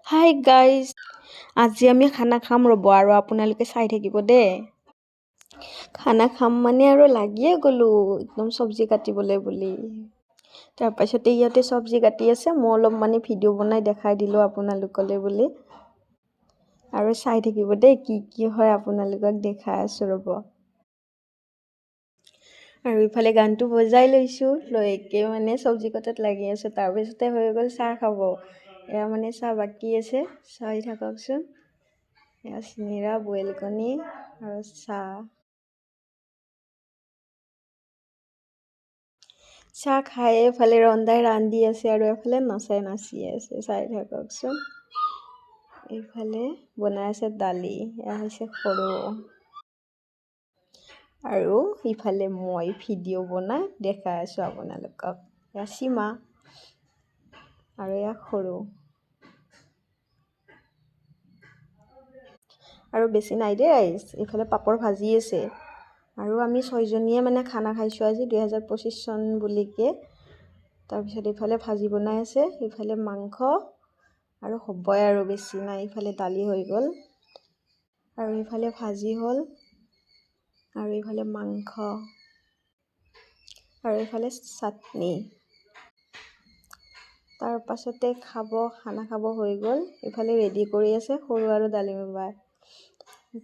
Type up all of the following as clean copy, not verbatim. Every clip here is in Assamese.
হাই গাইজ, আজি আমি খানা খাম ৰ'ব আৰু আপোনালোকে চাই থাকিব দেই। খানা খাম মানে আৰু লাগিয়ে গ'লো একদম চব্জি কাটিবলৈ বুলি। তাৰপাছতে ইয়াতে চব্জি কাটি আছে, মই অলপ মানে ভিডিঅ' বনাই দেখাই দিলোঁ আপোনালোকলৈ বুলি। আৰু চাই থাকিব দেই কি কি হয় আপোনালোকক দেখাই আছোঁ ৰ'ব। আৰু ইফালে গানটো বজাই লৈছোঁ, লৈ একে মানে চব্জি কটাত লাগি আছোঁ। তাৰপিছতে হৈ গ'ল চাহ খাব। এয়া মানে চাহ বাকী আছে, চাই থাককচোন। এয়া চিঙিৰা, বইল কণী আৰু চাহ। চাহ খাই এফালে ৰন্ধাই ৰান্ধি আছে আৰু এফালে নচাই নাচি আছে, চাই থাককচোন। এইফালে বনাই আছে দালি, এয়া হৈছে সৰু। আৰু ইফালে মই ভিডিঅ' বনাই দেখাই আছোঁ আপোনালোকক। এয়া সীমা আৰু এয়া সৰু। আৰু বেছি নাই দেই, এইফালে পাপৰ ভাজি আছে। আৰু আমি 6 জনীয়ে মানে খানা খাইছোঁ আজি 2025 চন বুলিকে। তাৰপিছত এইফালে ভাজি বনাই আছে, ইফালে মাংস আৰু হ'বই আৰু বেছি নাই। ইফালে দালি হৈ গ'ল আৰু ইফালে ভাজি হ'ল আৰু ইফালে মাংস আৰু ইফালে চাটনি। তাৰ পাছতে খানা খাব হৈ গ'ল। ইফালে ৰেডি কৰি আছে সৰু আৰু ডালিম বাই।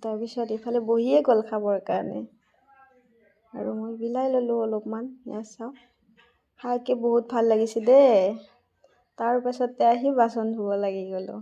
তাৰপিছত ইফালে বহিয়ে গ'ল খাবৰ কাৰণে আৰু মই বিলাই ল'লোঁ অলপমান। এয়া চাওক, খাইকে বহুত ভাল লাগিছে দেই। তাৰ পাছতে আহি বাচন ধুব লাগি গ'লোঁ।